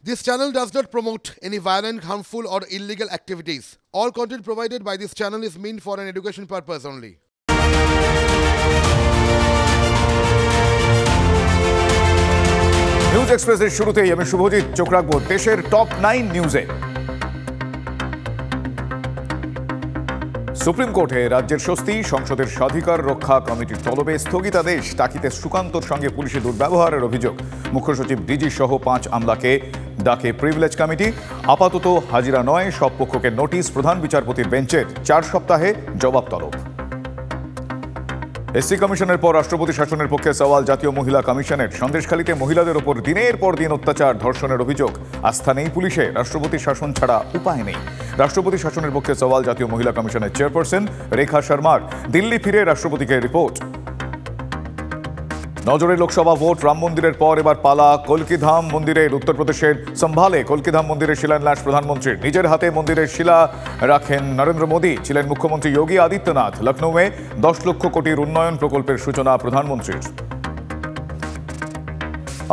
This channel does not promote any violent, harmful, or illegal activities. All content provided by this channel is meant for an education purpose only. News এক্সপ্রেসের শুরুতেই আমি শুভজিৎ চোখ রাখবো দেশের top 9 নিউজে। Supreme কোর্টে রাজ্যের স্বস্তি, সংসদের স্বাধিকার রক্ষা কমিটির তলবে স্থগিতাদেশ, টাকিতে সুকান্তর সঙ্গে পুলিশের দুর্ব্যবহারের অভিযোগ। মুখ্য সচিব ডিজি সহ 5 আমলাকে ডাকে প্রিভিলেজ কমিটি। আপাতত হাজিরা নয়, সব পক্ষকে নোটিশ প্রধান বিচারপতির বেঞ্চের। 4 সপ্তাহে জবাব তলব। এসসি কমিশনের পর রাষ্ট্রপতি শাসনের পক্ষে সওয়াল জাতীয় মহিলা কমিশনের। সন্দেশখালীতে মহিলাদের ওপর দিনের পর দিন অত্যাচার, ধর্ষণের অভিযোগ। আস্থা নেই পুলিশে, রাষ্ট্রপতি শাসন ছাড়া উপায় নেই। রাষ্ট্রপতি শাসনের পক্ষে সওয়াল জাতীয় মহিলা কমিশনের চেয়ারপারসন রেখা শর্মার। দিল্লি ফিরে রাষ্ট্রপতিকে রিপোর্ট। নজরে লোকসভা ভোট, রাম মন্দিরের পর এবার পালা কলকিধাম মন্দিরের। উত্তরপ্রদেশের সম্ভালে কলকিধাম মন্দিরের শিলান্যাস প্রধানমন্ত্রীর। নিজের হাতে মন্দিরের শিলা রাখেন নরেন্দ্র মোদী, ছিলেন মুখ্যমন্ত্রী যোগী আদিত্যনাথ। লখনৌয়ে 10 লক্ষ কোটির উন্নয়ন প্রকল্পের সূচনা প্রধানমন্ত্রীর।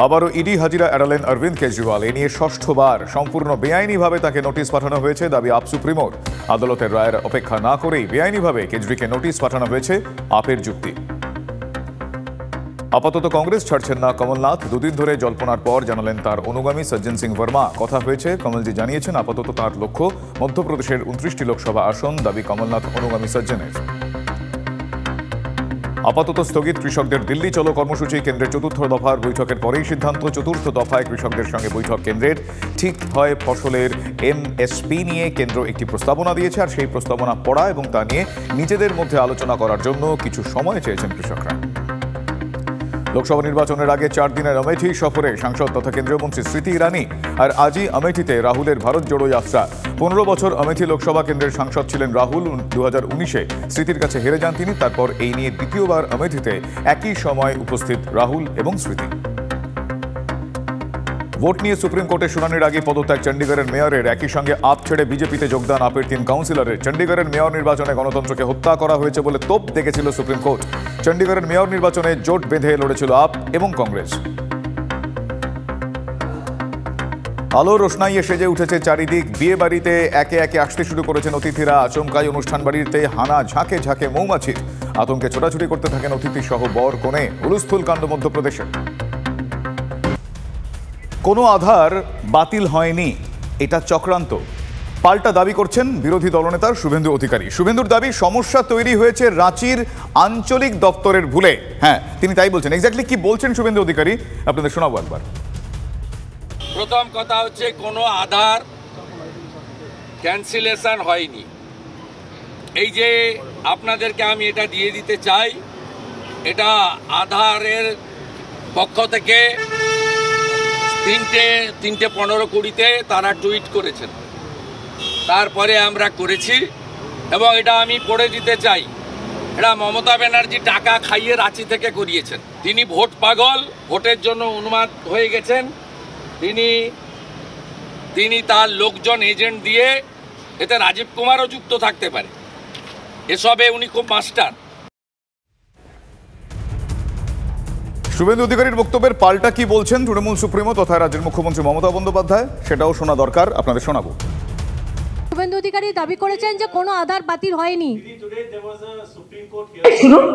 আবারও ইডি হাজিরা এড়ালেন অরবিন্দ কেজরিওয়াল। এ নিয়ে ষষ্ঠবার সম্পূর্ণ বেআইনিভাবে তাকে নোটিশ পাঠানো হয়েছে, দাবি আপ সুপ্রিমোর। আদালতের রায়ের অপেক্ষা না করেই বেআইনিভাবে কেজরিকে নোটিশ পাঠানো হয়েছে, আপের যুক্তি। আপাতত কংগ্রেস ছাড়ছেন না কমলনাথ। দুদিন ধরে জল্পনার পর জানালেন তার অনুগামী সজ্জন সিং বর্মা। কথা হয়েছে, কমলজি জানিয়েছেন আপাতত তার লক্ষ্য মধ্যপ্রদেশের 29টি লোকসভা আসন, দাবি কমলনাথ অনুগামী সজ্জনের। আপাতত স্থগিত কৃষকদের দিল্লি চলো কর্মসূচি। কেন্দ্রের 4র্থ দফার বৈঠকের পরেই সিদ্ধান্ত। 4র্থ দফায় কৃষকদের সঙ্গে বৈঠক কেন্দ্রের। ঠিক হয় ফসলের এমএসপি নিয়ে কেন্দ্র একটি প্রস্তাবনা দিয়েছে, আর সেই প্রস্তাবনা পড়া এবং তা নিয়ে নিজেদের মধ্যে আলোচনা করার জন্য কিছু সময় চেয়েছেন কৃষকরা। লোকসভা নির্বাচনের আগে 4 দিনের অমেঠি সফরে সাংসদ তথা কেন্দ্রীয় মন্ত্রী স্মৃতি ইরানি। আর আজই অমেঠিতে রাহুলের ভারত জোড়ো যাত্রা। 15 বছর অমেঠি লোকসভা কেন্দ্রের সাংসদ ছিলেন রাহুল। 2019-এ স্মৃতির কাছে হেরে যান তিনি। তারপর এই নিয়ে দ্বিতীয়বার অমেঠিতে একই সময় উপস্থিত রাহুল এবং স্মৃতি। ভোট নিয়ে সুপ্রিম কোর্টে শুনানির আগে পদত্যাগ চণ্ডীগড়ের মেয়রের। একই সঙ্গে আপ ছেড়ে বিজেপিতে যোগদান আপের 3 কাউন্সিলরের। চণ্ডীগড়ের মেয়র নির্বাচনে গণতন্ত্রকে হত্যা করা হয়েছে বলে তোপ দেখেছিল সুপ্রিম কোর্ট। চণ্ডীগড়ের মেয়র নির্বাচনে জোট বেঁধে লড়েছিল আপ এবং কংগ্রেস। আলো রোশনাইয়ে সেজে উঠেছে চারিদিক। বিয়ে বাড়িতে একে একে আসতে শুরু করেছেন অতিথিরা। আচমকাই অনুষ্ঠান বাড়িতে হানা, ঝাঁকে ঝাঁকে মৌমাছির। আতঙ্কে ছোটাছুটি করতে থাকেন অতিথি সহ বর কনে। হুলস্থুল কাণ্ড মধ্যপ্রদেশে। কোনো আধার বাতিল হয়নি, এটা চক্রান্ত, পাল্টা দাবি করছেন বিরোধী দলনেতা শুভেন্দু অধিকারী। শুভেন্দুর দাবি সমস্যা তৈরি হয়েছে রাঁচির আঞ্চলিক দপ্তরের ভুলে। হ্যাঁ, তিনি তাই বলছেন। এক্স্যাক্টলি কি বলছেন শুভেন্দু অধিকারী আপনাদের শোনাবো একবার। প্রথম কথা হচ্ছে কোনো আধার ক্যান্সেলেশন হয়নি। এই যে আপনাদেরকে আমি এটা দিয়ে দিতে চাই, এটা আধারের পক্ষ থেকে 3:15-20 তারা টুইট করেছেন। তারপরে আমরা করেছি এবং এটা আমি পড়ে দিতে চাই। এটা মমতা ব্যানার্জি টাকা খাইয়ে রাঁচি থেকে করিয়েছেন। তিনি ভোট পাগল, ভোটের জন্য উন্মাদ হয়ে গেছেন। তিনি তার লোকজন এজেন্ট দিয়ে, এতে রাজীব কুমারও যুক্ত থাকতে পারে, এসবে উনি খুব মাস্টার। শুভেন্দু অধিকারীর বক্তব্যের পাল্টা কি বলছেন তৃণমূল সুপ্রিমো তথা রাজ্যের মুখ্যমন্ত্রী মমতা বন্দ্যোপাধ্যায়, সেটাও শোনা দরকার, আপনাদের শোনাবো। শুভেন্দু অধিকারী দাবি করেছেন যে কোনো আধার বাতিল হয়নি। শুনুন,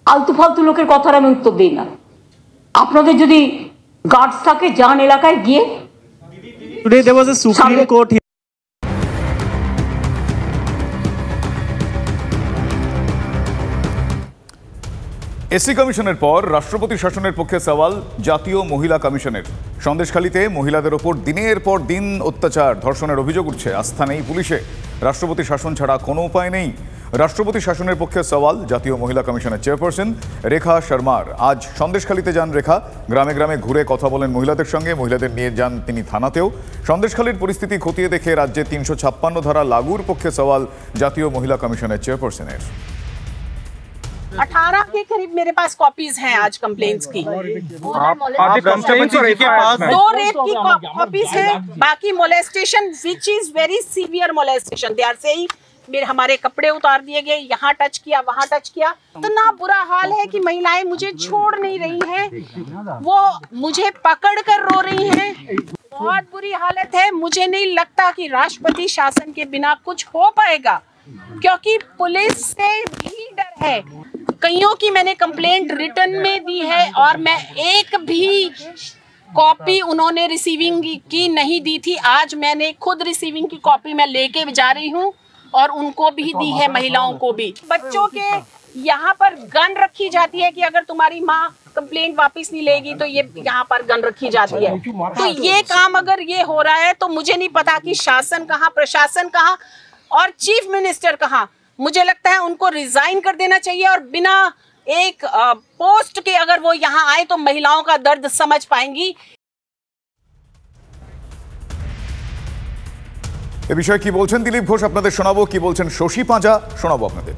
আলতু ফালতু লোকের কথার আমি উত্তর দিই না। আপনাদের যদি গার্ডস থাকে, যান এলাকায় গিয়ে। Today there was a Supreme Court. SC কমিশনের পর রাষ্ট্রপতি শাসনের পক্ষে সওয়াল জাতীয় মহিলা কমিশনের। সন্দেশখালীতে মহিলাদের ওপর দিনের পর দিন অত্যাচার, ধর্ষণের অভিযোগ উঠছে। আস্থা নেই পুলিশে, রাষ্ট্রপতি শাসন ছাড়া কোনো উপায় নেই। রাষ্ট্রপতি শাসনের পক্ষে সওয়াল জাতীয় মহিলা কমিশনের চেয়ারপারসন রেখা শর্মার। আজ সন্দেশখালীতে যান রেখা। গ্রামে গ্রামে ঘুরে কথা বলেন মহিলাদের সঙ্গে। মহিলাদের নিয়ে যান তিনি থানাতেও। সন্দেশখালীর পরিস্থিতি খতিয়ে দেখে রাজ্যে 356 ধারা লাগুর পক্ষে সওয়াল জাতীয় মহিলা কমিশনের চেয়ারপারসনের। 18 के करीब मेरे पास कॉपीज हैं आज कंप्लेंट्स की। 2 रेप की कॉपीज हैं, बाकी molestation which is very severe molestation. They are saying मेरे हमारे कपड़े उतार दिए गए, यहाँ टच किया, वहाँ टच किया। इतना बुरा हाल है कि महिलाएं मुझे छोड़ नहीं रही हैं, वो मुझे पकड़ कर रो रही हैं। बहुत बुरी हालत है। मुझे नहीं लगता कि राष्ट्रपति शासन के बिना कुछ हो पाएगा, क्योंकि पुलिस से भी डर है। कईयों की मैंने कंप्लेंट रिटर्न में दी है और मैं एक भी कॉपी उन्होंने रिसीविंग की नहीं दी थी। आज मैंने खुद रिसीविंग की कॉपी मैं लेके जा रही हूँ और उनको भी दी है, महिलाओं को भी। बच्चों के यहाँ पर गन रखी जाती है कि अगर तुम्हारी माँ कंप्लेंट वापस नहीं लेगी तो ये यहाँ पर गन रखी जाती है। तो ये काम अगर ये हो रहा है तो मुझे नहीं पता कि शासन कहाँ, प्रशासन कहाँ और चीफ मिनिस्टर कहाँ। मुझे लगता है उनको रिजाइन कर देना चाहिए और बिना एक पोस्ट के अगर वो यहाँ आए तो महिलाओं का दर्द समझ पाएंगी। এ বিষয়ে কি বলছেন দিলীপ ঘোষ আপনাদের শোনাবো, কি বলছেন শশী পাঁজা শোনাবো আপনাদের।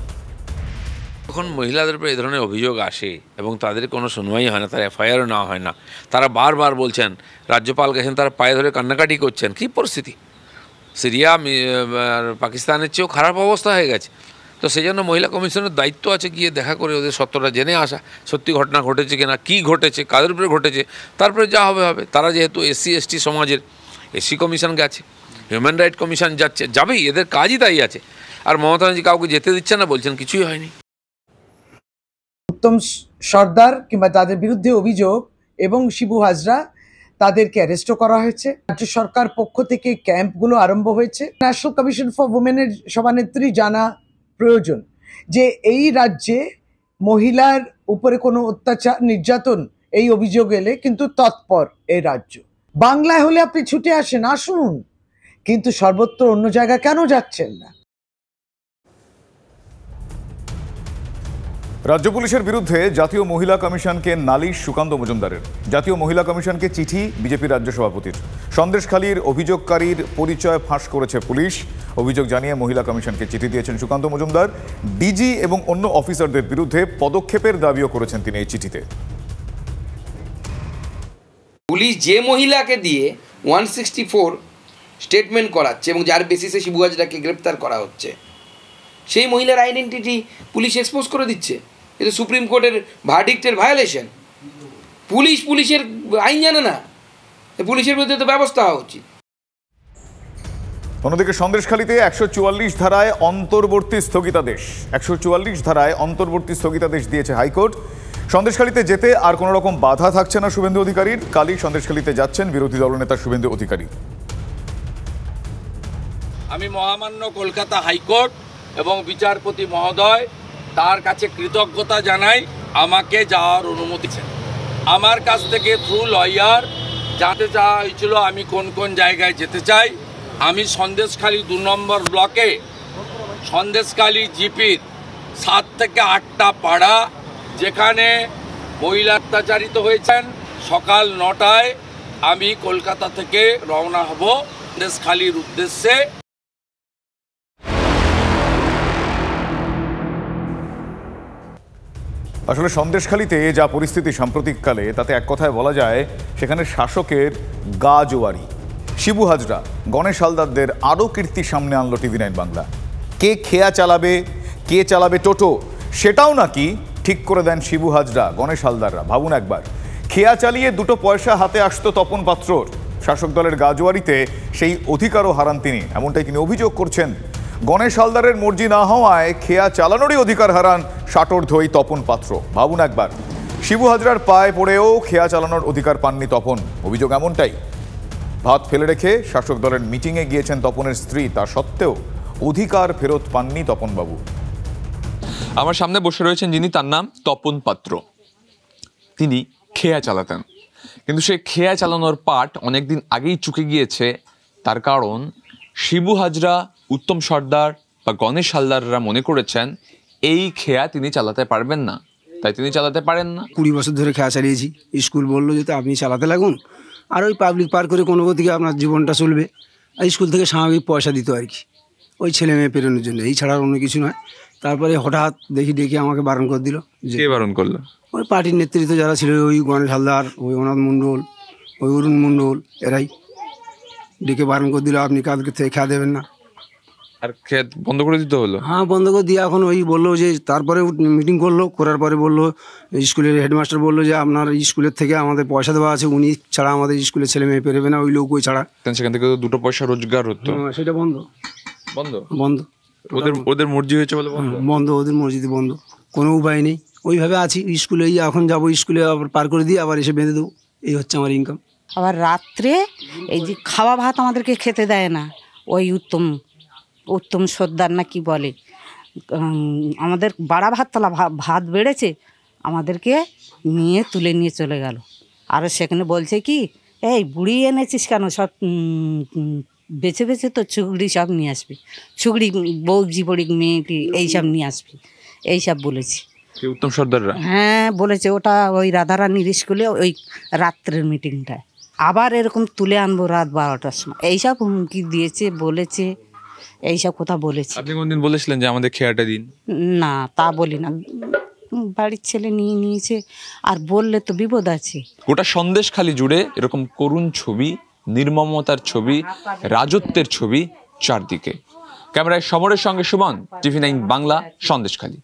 যখন মহিলাদের উপর এই ধরনের অভিযোগ আসে এবং তাদের কোনো শুনবাই হয় না, তার এফআইআরও নেওয়া হয় না, তারা বারবার বলছেন, রাজ্যপাল গেছেন, তারা পায়ে ধরে কান্নাকাটি করছেন। কী পরিস্থিতি! সিরিয়া পাকিস্তানের চেয়েও খারাপ অবস্থা হয়ে গেছে। তো সেই জন্য মহিলা কমিশনের দায়িত্ব আছে গিয়ে দেখা করে ওদের সত্যটা জেনে আসা, সত্যি ঘটনা ঘটেছে কিনা, কী ঘটেছে, কাদের উপরে ঘটেছে, তারপরে যা হবে হবে। তারা যেহেতু এসসি এসটি সমাজের, এসসি কমিশন গেছে, হিউম্যান রাইট কমিশন যাবেই, এদের কাজই তাই আছে। আর মমতা ব্যানার্জি কাউকে যেতে দিচ্ছে না, বলছেন কিছুই হয়নি। উত্তম সর্দার কিংবা তাদের বিরুদ্ধে অভিযোগ এবং শিবু হাজরা তাদেরকে অ্যারেস্টও করা হয়েছে। রাজ্য সরকার পক্ষ থেকে ক্যাম্পগুলো আরম্ভ হয়েছে। ন্যাশনাল কমিশন ফর উইমেনের সভানেত্রী জানা প্রয়োজন যে এই রাজ্যে মহিলার উপরে কোনো অত্যাচার নির্যাতন এই অভিযোগ এলে কিন্তু তৎপর এই রাজ্য। বাংলায় হলে আপনি ছুটে আসেন, আসুন, কিন্তু সর্বত্র অন্য জায়গা কেন যাচ্ছেন না? রাজ্য পুলিশের বিরুদ্ধে জাতীয় মহিলা কমিশনকে নালিশ সুকান্ত মজুমদারের। জাতীয় মহিলা কমিশনকে চিঠি বিজেপির রাজ্য সভাপতির। সন্দেশখালীর অভিযোগকারীর পরিচয় ফাঁস করেছে পুলিশ। অভিযোগ জানিয়ে মহিলা কমিশনকে চিঠি দিয়েছেন সুকান্ত মজুমদার। ডিজি এবং অন্য অফিসারদের বিরুদ্ধে পদক্ষেপের দাবিও করেছেন তিনি এই চিঠিতে। পুলিশ যে মহিলাকে দিয়ে 164 স্টেটমেন্ট করাচ্ছে এবং যার বেসিসে শিবু হাজরাকে গ্রেপ্তার করা হচ্ছে, সেই মহিলার আইডেন্টিটি পুলিশ এক্সপোজ করে দিচ্ছে। এটা সুপ্রিম কোর্টের ভার্ডিক্টের ভায়োলেশন। পুলিশের আইন জানে না, পুলিশের বিরুদ্ধে তো ব্যবস্থা হওয়া উচিত। অন্যদিকে সন্দেশখালীতে 144 ধারায় অন্তর্বর্তী স্থগিতাদেশ 144 ধারায় অন্তর্বর্তী স্থগিতাদেশ দিয়েছে হাইকোর্ট। সন্দেশখালীতে যেতে আর কোনো রকম বাধা থাকছে না শুভেন্দু অধিকারীর। কালই সন্দেশখালীতে যাচ্ছেন বিরোধী দলনেতা শুভেন্দু অধিকারী। আমি মহামান্য কলকাতা হাইকোর্ট এবং বিচারপতি মহোদয় তার কাছে কৃতজ্ঞতা জানাই, আমাকে যাওয়ার অনুমতি দিয়েছেন। আমার কাছ থেকে থ্রু লয়ার জানতে চাওয়া হয়েছিল আমি কোন কোন জায়গায় যেতে চাই। আমি সন্দেশখালী 2 নম্বর ব্লকে সন্দেশখালী জিপির 7 থেকে 8টা পাড়া যেখানে মহিলা অত্যাচারিত হয়েছেন, সকাল 9টায় আমি কলকাতা থেকে রওনা হব সন্দেশখালীর উদ্দেশ্যে। আসলে সন্দেশখালীতে যা পরিস্থিতি সাম্প্রতিককালে, তাতে এক কথায় বলা যায় সেখানে শাসকের গা জোয়ারি। শিবু হাজরা, গণেশ হালদারদের আরও কীর্তি সামনে আনলো TV9 বাংলা। কে খেয়া চালাবে, কে চালাবে টোটো, সেটাও নাকি ঠিক করে দেন শিবু হাজরা, গণেশ হালদাররা। ভাবুন একবার, খেয়া চালিয়ে 2 পয়সা হাতে আসতো তপন পাত্রর। শাসক দলের গা জোয়ারিতে সেই অধিকারও হারান তিনি, এমনটাই তিনি অভিযোগ করছেন। গণেশ হালদারের মর্জি না হওয়ায় খেয়া চালানোরই অধিকার হারান ষাটোর্ধ্বই তপন পাত্র। ভাবুন একবার, শিবু হাজরার পায়ে পড়েও খেয়া চালানোর অধিকার পাননি তপন। অভিযোগ এমনটাই। ভাত ফেলে রেখে শাসক দলের মিটিংয়ে গিয়েছেন তপনের স্ত্রী, তা সত্ত্বেও অধিকার ফেরত পাননি তপনবাবু। আমার সামনে বসে রয়েছেন যিনি, তার নাম তপন পাত্র। তিনি খেয়া চালাতেন, কিন্তু সে খেয়া চালানোর পাঠ অনেকদিন আগেই চুকে গিয়েছে। তার কারণ শিবু হাজরা, উত্তম সর্দার বা গণেশ হালদাররা মনে করেছেন এই খেয়া তিনি চালাতে পারবেন না, তাই তিনি চালাতে পারেন না। 20 বছর ধরে খেয়া চালিয়েছি। স্কুল বললো যে আপনি চালাতে লাগুন, আর ওই পাবলিক পার করে কোনো দিকে আপনার জীবনটা চলবে। আর স্কুল থেকে স্বাভাবিক পয়সা দিত আর কি, ওই ছেলে মেয়ে পেরোনোর জন্য, এই ছাড়া অন্য কিছু নয়। তারপরে হঠাৎ ডেকে আমাকে বারণ করে দিল। কে বারণ করলো? ওই পার্টির নেতৃত্ব যারা ছিল, ওই গণেশ হালদার, ওই অনাথ মণ্ডল, ওই অরুণ মণ্ডল, এরাই ডেকে বারণ করে দিল আপনি কালকে থেকে খেয়া দেবেন না। আর খেত বন্ধ করে দিতে হলো? হ্যাঁ, বন্ধ করে দিয়ে এখন ওই বললো যে তারপরে মিটিং করলো, করার পরে বললো স্কুলের হেডমাস্টার বললো যে আপনার স্কুলের থেকে আমাদের পয়সা দেওয়া আছে, উনি ছাড়া আমাদের স্কুলের ছেলে মেয়ে পেরোবে না, ওই লোক ওই ছাড়া। সেখান থেকে তো 2 পয়সা রোজগার হতো, সেটা বন্ধ বন্ধ বন্ধ। ওদের মর্জি হয়েছে বলে বন্ধ, ওদের মসজিদে বন্ধ, কোনো উপায় নেই। ওইভাবে আছি, স্কুলে এখন যাবো, স্কুলে আবার পার করে দিয়ে আবার এসে বেঁধে দেবো, এই হচ্ছে আমার ইনকাম। আবার রাত্রে এই যে খাওয়া ভাত আমাদেরকে খেতে দেয় না, ওই উত্তম সর্দার না কি বলে, আমাদের বাড়া ভাততলা ভাত বেড়েছে, আমাদেরকে তুলে নিয়ে চলে গেল। আর সেখানে বলছে কি, এই বুড়ি এনেছিস কেন, সব বেছে বেছে তো ছুগড়ি সব নিয়ে আসবি, ছুগড়ি বৌজি বড়ি মেয়েটি এইসব নিয়ে আসবি, এইসব বলেছি। উত্তম সর্দাররা? হ্যাঁ বলেছে, ওটা ওই রাধারানীর স্কুলে ওই রাত্রের মিটিংটায়। আবার এরকম তুলে আনবো রাত 12টার সময়, এইসব হুমকি দিয়েছে, বলেছে, এইসব কথা বলেছে। আপনি কোনদিন বলেছিলেন যে আমাদের খেয়াটা দিন? না, তা বলি না, বাড়ির ছেলে নিয়ে নিয়েছে, আর বললে তো বিপদ আছে। গোটা সন্দেশখালি জুড়ে এরকম করুণ ছবি, নির্মমতার ছবি, রাজত্বের ছবি চারদিকে। ক্যামেরায় সমরের সঙ্গে সুমন, TV9 বাংলা, সন্দেশখালি।